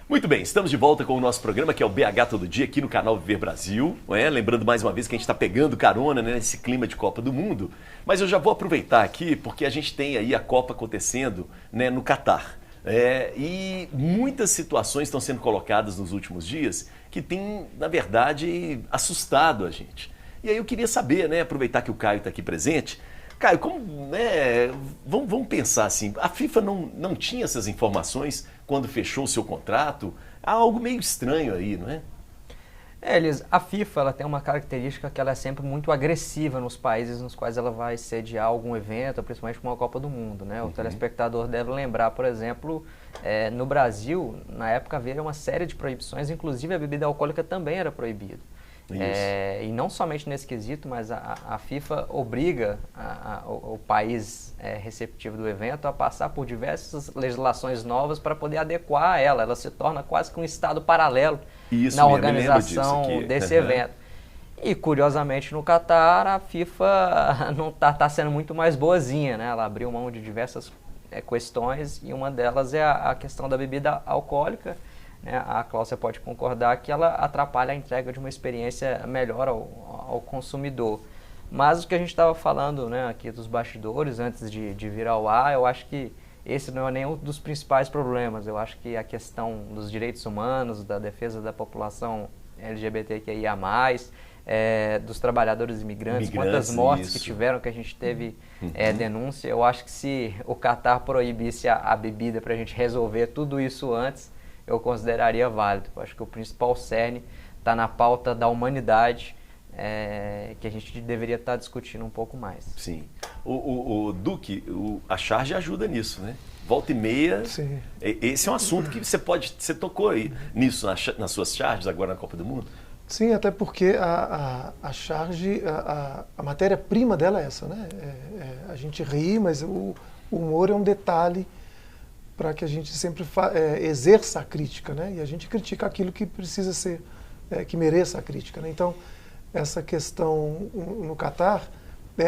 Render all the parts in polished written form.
Muito bem, estamos de volta com o nosso programa, que é o BH Todo Dia, aqui no canal Viver Brasil. Lembrando mais uma vez que a gente está pegando carona, né, nesse clima de Copa do Mundo. Mas eu já vou aproveitar aqui, porque a gente tem aí a Copa acontecendo, né, no Catar. E muitas situações estão sendo colocadas nos últimos dias que têm, na verdade, assustado a gente. E aí eu queria saber, né, aproveitar que o Caio está aqui presente. Caio, vamos pensar assim, a FIFA não tinha essas informações quando fechou o seu contrato? Há algo meio estranho aí, não é? Elis, a FIFA ela tem uma característica que ela é sempre muito agressiva nos países nos quais ela vai sediar algum evento, principalmente como a Copa do Mundo, né? O telespectador deve lembrar, por exemplo, no Brasil, na época havia uma série de proibições, inclusive a bebida alcoólica também era proibida. E não somente nesse quesito, mas a FIFA obriga o país receptivo do evento a passar por diversas legislações novas para poder adequar a ela. Ela se torna quase que um estado paralelo na organização desse evento. E, curiosamente, no Catar, a FIFA não tá sendo muito mais boazinha, né? Ela abriu mão de diversas questões e uma delas é a questão da bebida alcoólica. A Cláudia pode concordar que ela atrapalha a entrega de uma experiência melhor ao consumidor. Mas o que a gente estava falando, né, aqui dos bastidores, antes de vir ao ar, eu acho que esse não é nenhum dos principais problemas. Eu acho que a questão dos direitos humanos, da defesa da população LGBTQIA+, dos trabalhadores imigrantes, quantas mortes que tiveram, que a gente teve denúncia. Eu acho que se o Catar proibisse a bebida para a gente resolver tudo isso antes, eu consideraria válido. Eu acho que o principal cerne está na pauta da humanidade, que a gente deveria estar discutindo um pouco mais. Sim. O Duque, a charge ajuda nisso, né? Volta e meia. Sim. Esse é um assunto que você tocou aí nisso, nas suas charges agora na Copa do Mundo? Sim, até porque a charge, a matéria-prima dela é essa, né? A gente ri, mas o humor é um detalhe para que a gente sempre exerça a crítica, né? E a gente critica aquilo que precisa ser, que mereça a crítica, né? Então, essa questão no Catar,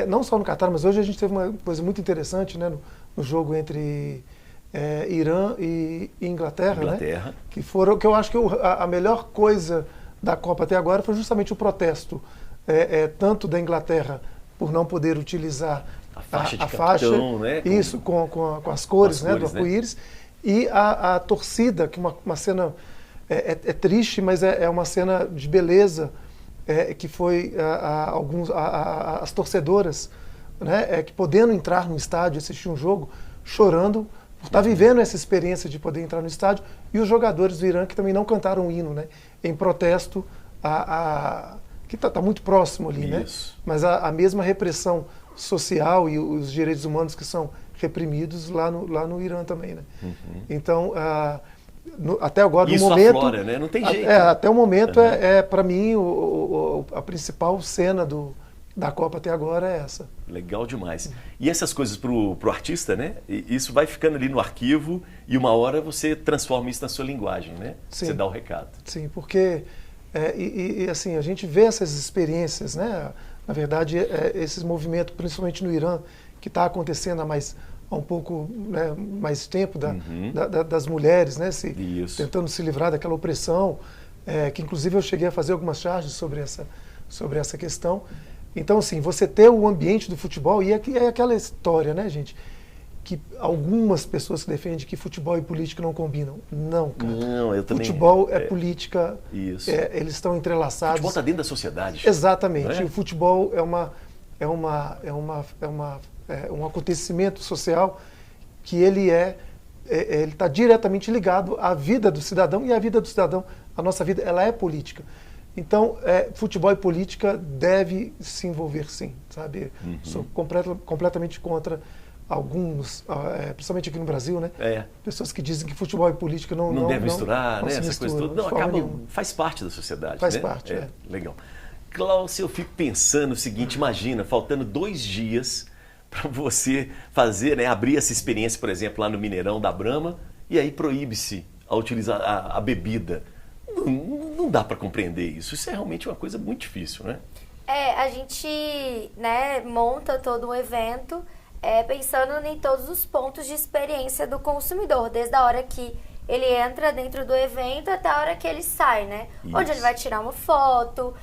não só no Catar, mas hoje a gente teve uma coisa muito interessante, né? No jogo entre Irã e Inglaterra, né? Que eu acho que a melhor coisa da Copa até agora foi justamente o protesto, tanto da Inglaterra por não poder utilizar a faixa de capitão, né? Isso, com as cores, né, do arco-íris. Né? E a torcida, que uma cena é triste, mas é uma cena de beleza, que foi as torcedoras, né, que podendo entrar no estádio, assistir um jogo, chorando, por estar vivendo essa experiência de poder entrar no estádio, e os jogadores do Irã que também não cantaram o hino, né, em protesto que está muito próximo ali, né? Mas a mesma repressão social e os direitos humanos que são reprimidos lá no Irã também, né? Então, até agora, isso no momento, aflora, né? Não tem jeito. Até o momento, para mim, a principal cena da Copa até agora é essa. Legal demais. E essas coisas pro artista, né? Isso vai ficando ali no arquivo e uma hora você transforma isso na sua linguagem, né? Sim. Você dá o recado. Sim, porque assim, a gente vê essas experiências, né? Na verdade, esses movimentos, principalmente no Irã, que está acontecendo há um pouco, né, mais tempo das mulheres, né, tentando se livrar daquela opressão, que inclusive eu cheguei a fazer algumas charges sobre essa questão. Então, assim, você ter o ambiente do futebol, e é aquela história, né, gente, que algumas pessoas defendem que futebol e política não combinam. Não, cara. Não, eu também. Futebol é política, isso. Eles estão entrelaçados. O futebol está dentro da sociedade. Exatamente. O futebol é um acontecimento social que ele está diretamente ligado à vida do cidadão, e a vida do cidadão, a nossa vida, ela é política. Então, futebol e política deve se envolver, sim, sabe? Sou completamente contra alguns, principalmente aqui no Brasil, né? Pessoas que dizem que futebol e política não deve misturar, né? Essa coisa toda. Não, faz parte da sociedade. Faz né? parte, Legal. Cláudio, eu fico pensando o seguinte, imagina, faltando 2 dias para você fazer, né, abrir essa experiência, por exemplo, lá no Mineirão da Brahma, e aí proíbe-se a utilizar a bebida. Não dá para compreender isso. Isso é realmente uma coisa muito difícil, né? A gente, né, monta todo um evento pensando em todos os pontos de experiência do consumidor, desde a hora que ele entra dentro do evento até a hora que ele sai, né? Isso. Onde ele vai tirar uma foto,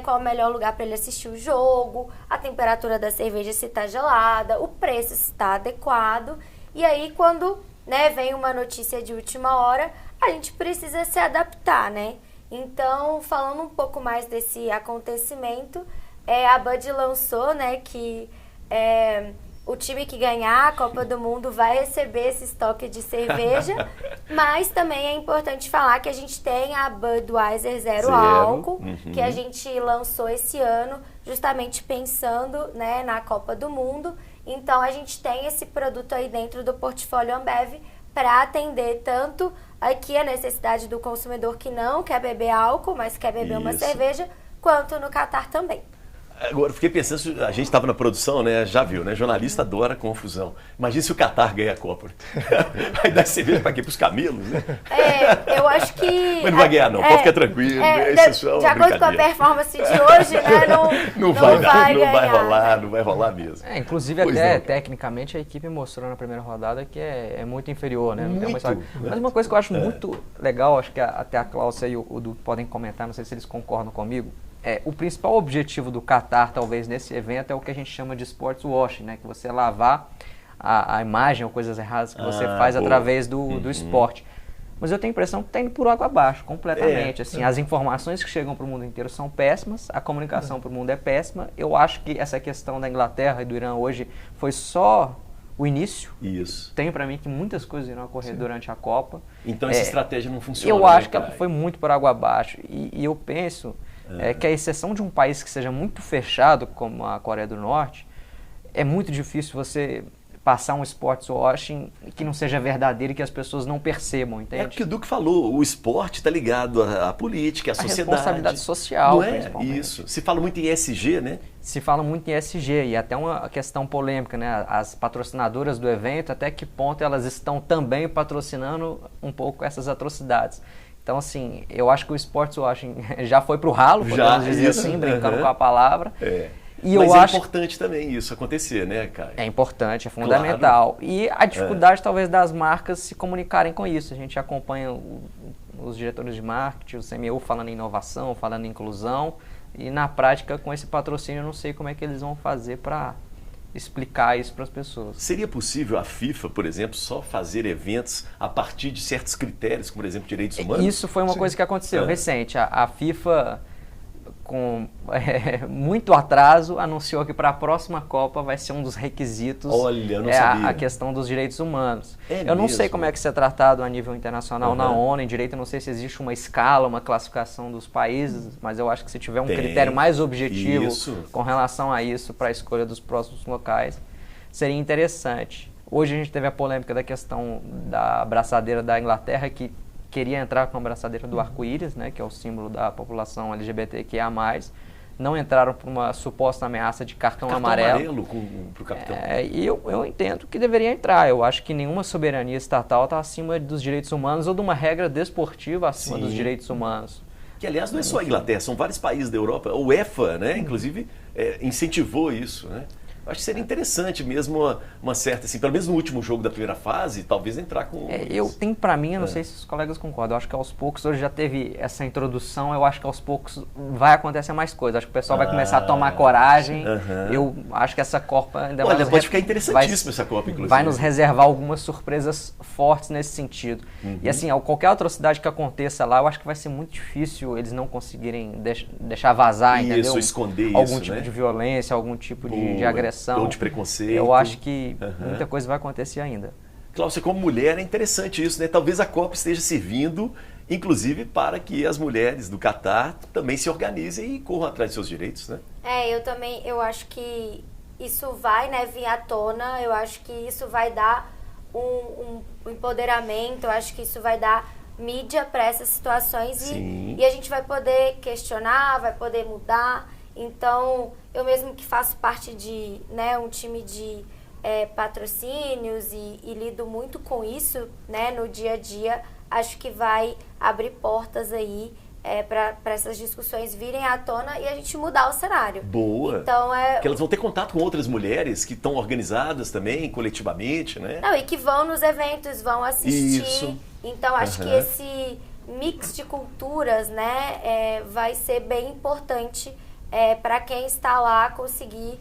qual o melhor lugar para ele assistir o jogo, a temperatura da cerveja se está gelada, o preço se está adequado. E aí, quando, né, vem uma notícia de última hora, a gente precisa se adaptar, né? Então, falando um pouco mais desse acontecimento, a Bud lançou, né, que o time que ganhar a Copa do Mundo vai receber esse estoque de cerveja, mas também é importante falar que a gente tem a Budweiser Zero Álcool, que a gente lançou esse ano, justamente pensando, né, na Copa do Mundo. Então, a gente tem esse produto aí dentro do portfólio Ambev para atender tanto aqui a necessidade do consumidor que não quer beber álcool, mas quer beber uma cerveja, quanto no Catar também. Agora, eu fiquei pensando, a gente estava na produção, né? Já viu, né? Jornalista adora confusão. Imagina se o Catar ganha a Copa. Vai dar cerveja para quê? Para os camelos, né? Eu acho que... Mas não vai ganhar, não. Pode ficar tranquilo. De acordo com a performance de hoje, né? Não vai rolar mesmo. Inclusive, tecnicamente, a equipe mostrou na primeira rodada que é muito inferior, né? Mas uma coisa que eu acho muito legal, acho que até a Cláudia e o Duque podem comentar, não sei se eles concordam comigo, o principal objetivo do Catar, talvez, nesse evento é o que a gente chama de sports washing, né? Que você lavar a imagem ou coisas erradas que você faz através do esporte. Mas eu tenho a impressão que está indo por água abaixo, completamente. As informações que chegam para o mundo inteiro são péssimas, a comunicação para o mundo é péssima. Eu acho que essa questão da Inglaterra e do Irã hoje foi só o início. Isso. Tenho para mim que muitas coisas irão ocorrer durante a Copa. Então essa estratégia não funciona. Eu acho que ela foi muito por água abaixo. E eu penso... que a exceção de um país que seja muito fechado, como a Coreia do Norte, é muito difícil você passar um sports washing que não seja verdadeiro e que as pessoas não percebam, entende? É o que o Duque falou, o esporte está ligado à política, à sociedade. A responsabilidade social, não é? Principalmente. Isso. Se fala muito em ESG, né? Se fala muito em ESG e até uma questão polêmica, né? As patrocinadoras do evento, até que ponto elas estão também patrocinando um pouco essas atrocidades. Então, assim, eu acho que o sports washing já foi pro ralo, podemos dizer assim, brincando com a palavra. E mas eu acho importante também isso acontecer, né, Caio? É importante, é fundamental. Claro. E a dificuldade, talvez, das marcas se comunicarem com isso. A gente acompanha os diretores de marketing, o CMU falando em inovação, falando em inclusão. E, na prática, com esse patrocínio, eu não sei como é que eles vão fazer para explicar isso para as pessoas. Seria possível a FIFA, por exemplo, só fazer eventos a partir de certos critérios, como, por exemplo, direitos humanos? Isso foi uma coisa que aconteceu recente. A FIFA, com muito atraso, anunciou que para a próxima Copa vai ser um dos requisitos. Olha, eu não sabia. A questão dos direitos humanos. Eu não sei como é que isso é tratado a nível internacional na ONU, em direito, eu não sei se existe uma escala, uma classificação dos países, mas eu acho que se tiver um critério mais objetivo com relação a isso para a escolha dos próximos locais, seria interessante. Hoje a gente teve a polêmica da questão da abraçadeira da Inglaterra, que queria entrar com a abraçadeira do arco-íris, né, que é o símbolo da população LGBTQIA+. Não entraram por uma suposta ameaça de cartão amarelo para o capitão. E eu entendo que deveria entrar. Eu acho que nenhuma soberania estatal está acima dos direitos humanos ou de uma regra desportiva acima dos direitos humanos. Que, aliás, não é só a Inglaterra, são vários países da Europa. A UEFA, né, inclusive, incentivou isso, né? Acho que seria interessante mesmo uma certa, assim, pelo menos no último jogo da primeira fase, talvez entrar com... eu tenho para mim, eu não sei se os colegas concordam, eu acho que aos poucos, hoje já teve essa introdução, eu acho que aos poucos vai acontecer mais coisas, acho que o pessoal vai começar a tomar coragem, eu acho que essa Copa ainda pode ficar interessantíssima essa Copa, inclusive. Vai nos reservar algumas surpresas fortes nesse sentido. E assim, qualquer atrocidade que aconteça lá, eu acho que vai ser muito difícil eles não conseguirem deixar vazar, entendeu? Esconder algum isso, tipo né? de violência, algum tipo de agressão. Ou de preconceito. Eu acho que muita coisa vai acontecer ainda. Cláudia, como mulher, é interessante isso, né? Talvez a Copa esteja servindo, inclusive, para que as mulheres do Catar também se organizem e corram atrás de seus direitos, né? Eu acho que isso vai, né, vir à tona, eu acho que isso vai dar um empoderamento, eu acho que isso vai dar mídia para essas situações e a gente vai poder questionar, vai poder mudar. Então, eu mesmo que faço parte de, né, um time de patrocínios e lido muito com isso, né, no dia a dia, acho que vai abrir portas aí para essas discussões virem à tona e a gente mudar o cenário. Boa. Então, que elas vão ter contato com outras mulheres que estão organizadas também, coletivamente, né? Não, e que vão nos eventos, vão assistir. Isso. Então, acho que esse mix de culturas, né, vai ser bem importante para quem está lá conseguir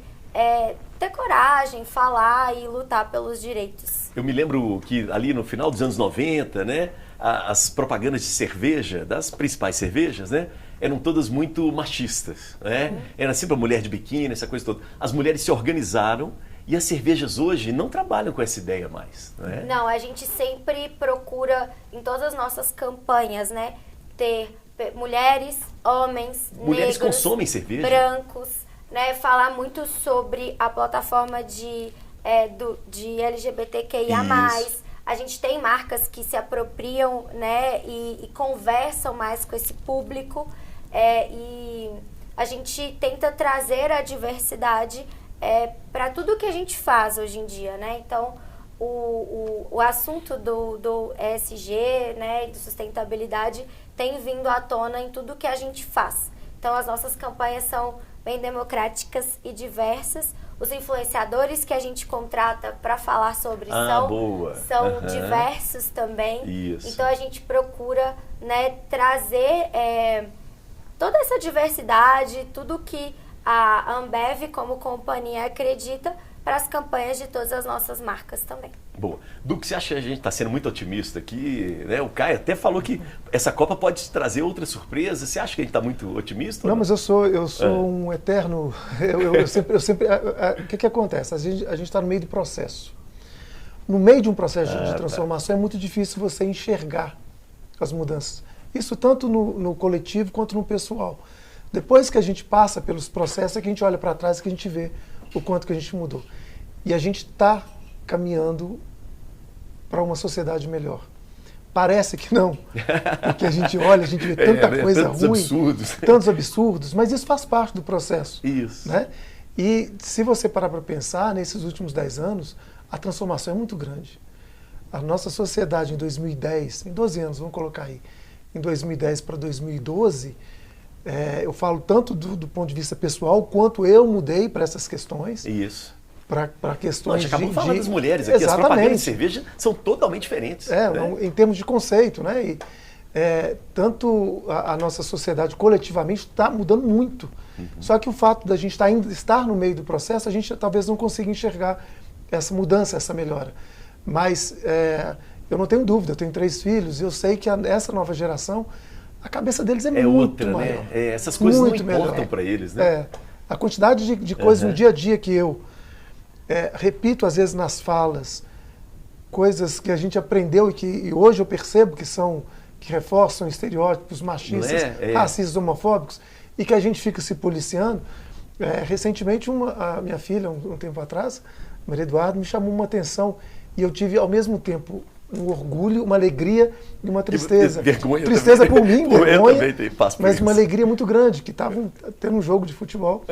ter coragem, falar e lutar pelos direitos. Eu me lembro que ali no final dos anos 90, né, as propagandas de cerveja, das principais cervejas, né, eram todas muito machistas, né? Era sempre a mulher de biquíni, essa coisa toda. As mulheres se organizaram e as cervejas hoje não trabalham com essa ideia mais, né? Não, a gente sempre procura, em todas as nossas campanhas, né, ter mulheres, homens, Mulheres negros, consomem cerveja? brancos, né, falar muito sobre a plataforma de LGBTQIA+. Isso. A gente tem marcas que se apropriam, né, e conversam mais com esse público, e a gente tenta trazer a diversidade para tudo que a gente faz hoje em dia, né? Então, o assunto do ESG, né, e de sustentabilidade tem vindo à tona em tudo que a gente faz. Então, as nossas campanhas são bem democráticas e diversas. Os influenciadores que a gente contrata para falar sobre são diversos também. Isso. Então, a gente procura, né, trazer toda essa diversidade, tudo que a Ambev como companhia acredita para as campanhas de todas as nossas marcas também. Boa. Du, você acha que a gente está sendo muito otimista aqui, né? O Caio até falou que essa Copa pode trazer outras surpresas. Você acha que a gente está muito otimista? Não, mas eu sou um eterno... Eu sempre o que acontece? A gente está no meio do processo. No meio de um processo de transformação é muito difícil você enxergar as mudanças. Isso tanto no coletivo quanto no pessoal. Depois que a gente passa pelos processos, é que a gente olha para trás e que a gente vê o quanto que a gente mudou. E a gente está caminhando para uma sociedade melhor. Parece que não, porque a gente olha, a gente vê tanta coisa ruim, tantos absurdos, mas isso faz parte do processo. Isso. Né? E se você parar para pensar, nesses últimos 10 anos, a transformação é muito grande. A nossa sociedade em 2010, em 12 anos, vamos colocar aí, em 2010 para 2012, eu falo tanto do ponto de vista pessoal, quanto eu mudei para essas questões. Isso. Para questões acabamos de falar das mulheres aqui. Exatamente. As propagandas de cerveja são totalmente diferentes. Né? Em termos de conceito, né? E, tanto a nossa sociedade coletivamente está mudando muito. Só que o fato da gente estar no meio do processo, a gente talvez não consiga enxergar essa mudança, essa melhora. Mas eu não tenho dúvida, eu tenho 3 filhos e eu sei que essa nova geração, a cabeça deles é muito outra, maior. Né? Essas coisas muito não importam para eles, né? A quantidade de coisas no dia a dia que eu repito às vezes nas falas, coisas que a gente aprendeu e hoje eu percebo que reforçam estereótipos machistas, racistas, homofóbicos, e que a gente fica se policiando. Recentemente, a minha filha, um tempo atrás, Maria Eduardo, me chamou uma atenção e eu tive ao mesmo tempo um orgulho, uma alegria e uma tristeza. Vergonha tristeza também. por mim, vergonha, mas isso. uma alegria muito grande, que estavam tendo um jogo de futebol.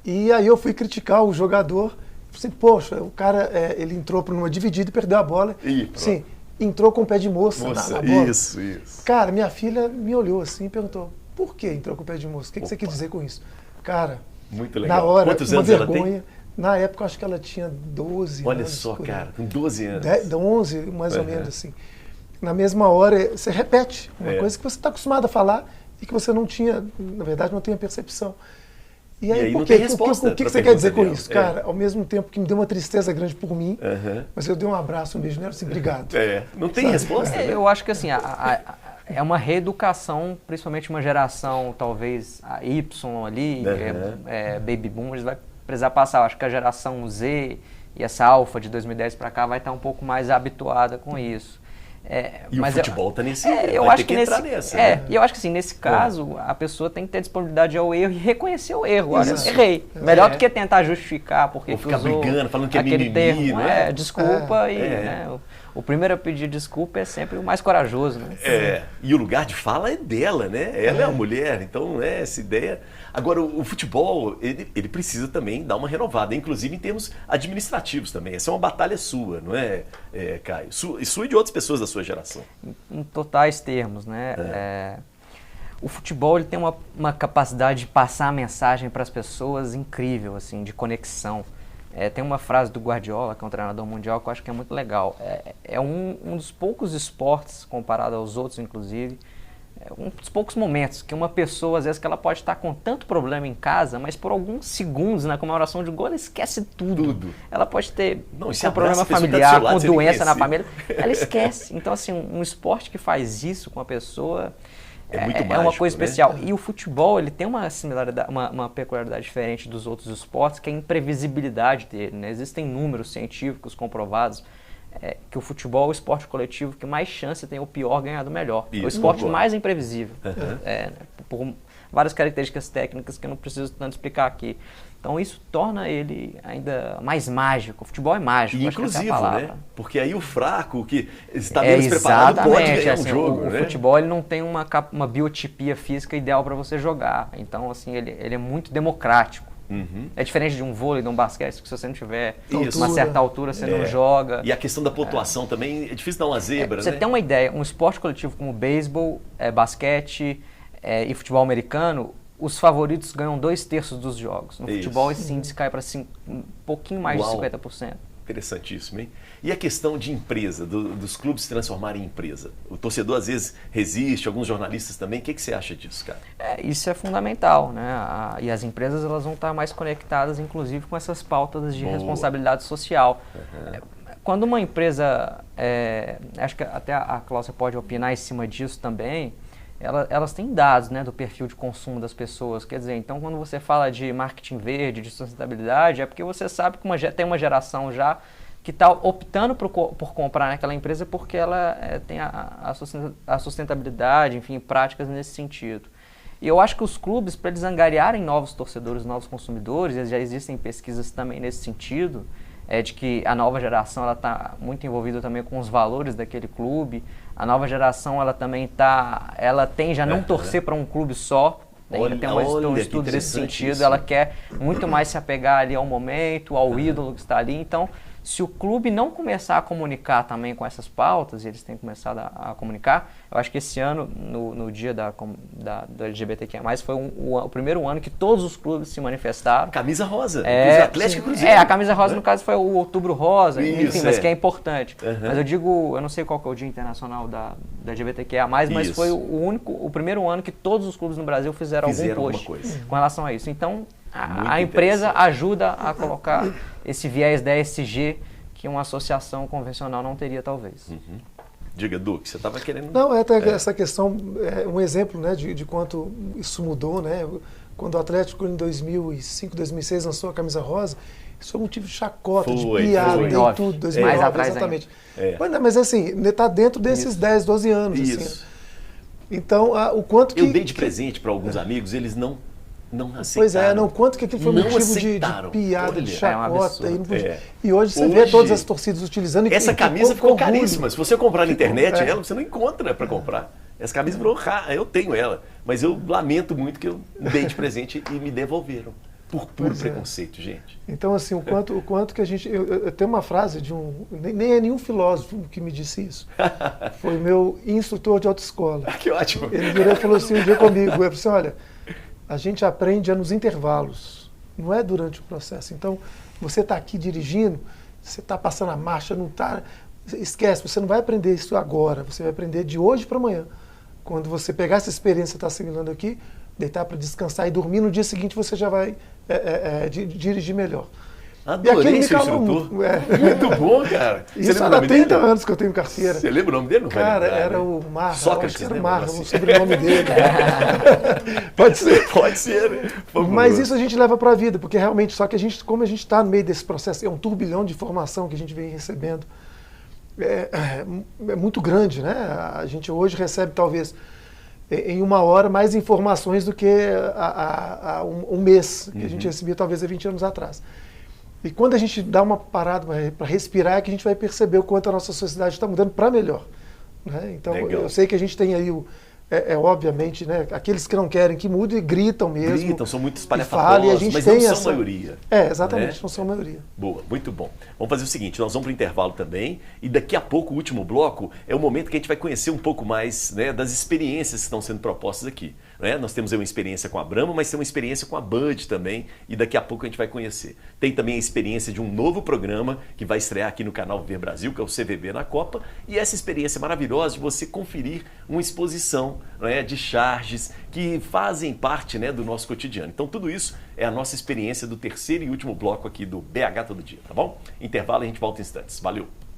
E aí eu fui criticar o jogador. Assim, poxa, o cara ele entrou para uma dividida e perdeu a bola. Sim, entrou com o pé de moça na bola. Isso. Cara, minha filha me olhou assim e perguntou, por que entrou com o pé de moça? O que você quer dizer com isso? Cara, muito legal. Na hora, quantos uma anos vergonha. Ela tem? Na época, eu acho que ela tinha 12 anos. Olha só, cara, com 12 anos. 11, mais ou menos assim. Na mesma hora, você repete uma coisa que você está acostumado a falar e que você não tinha, na verdade, não tinha percepção. E aí não tem resposta. O que você quer dizer com isso? Cara, ao mesmo tempo que me deu uma tristeza grande por mim, mas eu dei um abraço, um beijo nela e disse, obrigado. Não tem resposta? Né? Eu acho que assim, é uma reeducação, principalmente uma geração, talvez a Y ali, Baby Boomers, vai precisar passar. Eu acho que a geração Z e essa Alpha de 2010 para cá vai estar um pouco mais habituada com isso. Mas o futebol está nesse... eu vai acho ter que entrar nessa. E eu acho que assim, nesse caso, a pessoa tem que ter disponibilidade ao erro e reconhecer o erro. Olha, errei. Melhor do que tentar justificar porque ficar usou brigando, falando que é aquele mimimi, termo. né? Desculpa né, o primeiro a pedir desculpa é sempre o mais corajoso, né? E o lugar de fala é dela, né? Ela é a mulher, então essa ideia... Agora, o futebol, ele precisa também dar uma renovada, inclusive em termos administrativos também. Essa é uma batalha sua, não é, Caio? Sua e de outras pessoas da sua geração. Em totais termos, né? o futebol ele tem uma capacidade de passar a mensagem para as pessoas incrível, assim, de conexão. Tem uma frase do Guardiola, que é um treinador mundial, que eu acho que é muito legal. É um dos poucos esportes, comparado aos outros, inclusive, um dos poucos momentos que uma pessoa, às vezes, que ela pode estar com tanto problema em casa, mas por alguns segundos, na comemoração de gol, ela esquece tudo. Ela pode ter um problema familiar, com doença na família, ela esquece. Então, assim, um esporte que faz isso com a pessoa muito mágico, uma coisa especial. Né? E o futebol, ele tem uma similaridade, uma peculiaridade diferente dos outros esportes, que é a imprevisibilidade dele, né? Existem números científicos comprovados que o futebol é o esporte coletivo que mais chance tem o pior ganhar do melhor. É o esporte mais imprevisível. Por várias características técnicas que eu não preciso tanto explicar aqui. Então isso torna ele ainda mais mágico. O futebol é mágico, e acho inclusivo, que essa é a palavra. Né? Porque aí o fraco, que está menos preparado, pode ganhar um jogo. O futebol ele não tem uma biotipia física ideal para você jogar. Então, assim, ele é muito democrático. É diferente de um vôlei, de um basquete, que se você não tiver uma certa altura, você não joga. E a questão da pontuação também, é difícil dar uma zebra, você né? tem uma ideia, um esporte coletivo como beisebol, basquete e futebol americano, os favoritos ganham 2/3 dos jogos. No futebol, esse índice cai para um pouquinho mais de 50%. Interessantíssimo, hein? E a questão de empresa, dos clubes se transformarem em empresa? O torcedor às vezes resiste, alguns jornalistas também. O que você acha disso, cara? Isso é fundamental, né? E as empresas elas vão estar mais conectadas, inclusive, com essas pautas de responsabilidade social. Quando uma empresa, acho que até a Cláudia pode opinar em cima disso também, elas têm dados, né, do perfil de consumo das pessoas. Quer dizer, então quando você fala de marketing verde, de sustentabilidade, é porque você sabe que tem uma geração já que está optando por comprar naquela empresa porque ela tem a sustentabilidade, enfim, práticas nesse sentido. E eu acho que os clubes, para eles angariarem novos torcedores, novos consumidores, e já existem pesquisas também nesse sentido, de que a nova geração está muito envolvida também com os valores daquele clube. A nova geração ela também ela tende a não torcer para um clube só. Tem um estudo nesse sentido. Isso. Ela quer muito mais se apegar ali ao momento, ao ídolo que está ali. Então, se o clube não começar a comunicar também com essas pautas, e eles têm começado a comunicar, eu acho que esse ano, no dia da LGBTQIA+, foi o primeiro ano que todos os clubes se manifestaram. Camisa rosa, Atlético e Cruzeiro. A camisa rosa, no caso, foi o Outubro Rosa, enfim, mas que é importante. Mas eu não sei qual que é o dia internacional da LGBTQIA+, mas foi o primeiro ano que todos os clubes no Brasil fizeram algum post com relação a isso. Então, a empresa ajuda a colocar esse viés da ESG que uma associação convencional não teria, talvez. Diga, Duque, você estava querendo... Não, até essa questão, um exemplo, né, de quanto isso mudou, né? Quando o Atlético, em 2005, 2006, lançou a camisa rosa, isso foi um motivo de chacota, de piada e tudo. 2009, mais atrás exatamente. Mas assim, está dentro desses 10, 12 anos. Isso. Assim. Então, o quanto que... Eu dei de presente para alguns amigos, eles não aceitaram. Pois é, quanto que aquilo foi motivo de piada, de chacota. E hoje você vê todas as torcidas utilizando. Essa camisa ficou caríssima. Se você comprar na internet ela, você não encontra para comprar. Essa camisa virou rara, eu tenho ela. Mas eu lamento muito que eu dei de presente e me devolveram. Por puro preconceito, gente. Então, assim, o quanto que a gente... Eu tenho uma frase de nem é nenhum filósofo que me disse isso. Foi o meu instrutor de autoescola. Que ótimo. Ele virou e falou assim um dia comigo. Eu falei assim, olha... A gente aprende nos intervalos, não é durante o processo. Então, você está aqui dirigindo, você está passando a marcha, não está... Esquece, você não vai aprender isso agora, você vai aprender de hoje para amanhã. Quando você pegar essa experiência que está assimilando aqui, deitar para descansar e dormir, no dia seguinte você já vai dirigir melhor. Adorei esse instrutor. Muito bom, cara. Isso há 30 anos que eu tenho carteira. Você lembra o nome dele? Não cara, vai lembrar, era o Marra. Sócrates, era o né? Marra, o sobrenome dele. Pode ser. Pode ser, né? Mas isso a gente leva para a vida, porque realmente, só que como a gente está no meio desse processo, é um turbilhão de informação que a gente vem recebendo. É muito grande, né? A gente hoje recebe, talvez, em uma hora, mais informações do que um mês que a gente recebia, talvez, há 20 anos atrás. E quando a gente dá uma parada para respirar, é que a gente vai perceber o quanto a nossa sociedade está mudando para melhor. Né? Então, eu sei que a gente tem aí, obviamente, né, aqueles que não querem que mude e gritam mesmo. Gritam, são muito espalhafatosos, mas não são maioria. Exatamente, não são maioria. Boa, muito bom. Vamos fazer o seguinte, nós vamos para o intervalo também, e daqui a pouco, o último bloco, é o momento que a gente vai conhecer um pouco mais, né, das experiências que estão sendo propostas aqui. né? Nós temos aí uma experiência com a Brahma, mas tem uma experiência com a Bud também, e daqui a pouco a gente vai conhecer. Tem também a experiência de um novo programa que vai estrear aqui no canal Viver Brasil, que é o CVB na Copa, e essa experiência maravilhosa de você conferir uma exposição, né, de charges que fazem parte, né, do nosso cotidiano. Então tudo isso é a nossa experiência do terceiro e último bloco aqui do BH Todo Dia, tá bom? Intervalo e a gente volta em instantes. Valeu!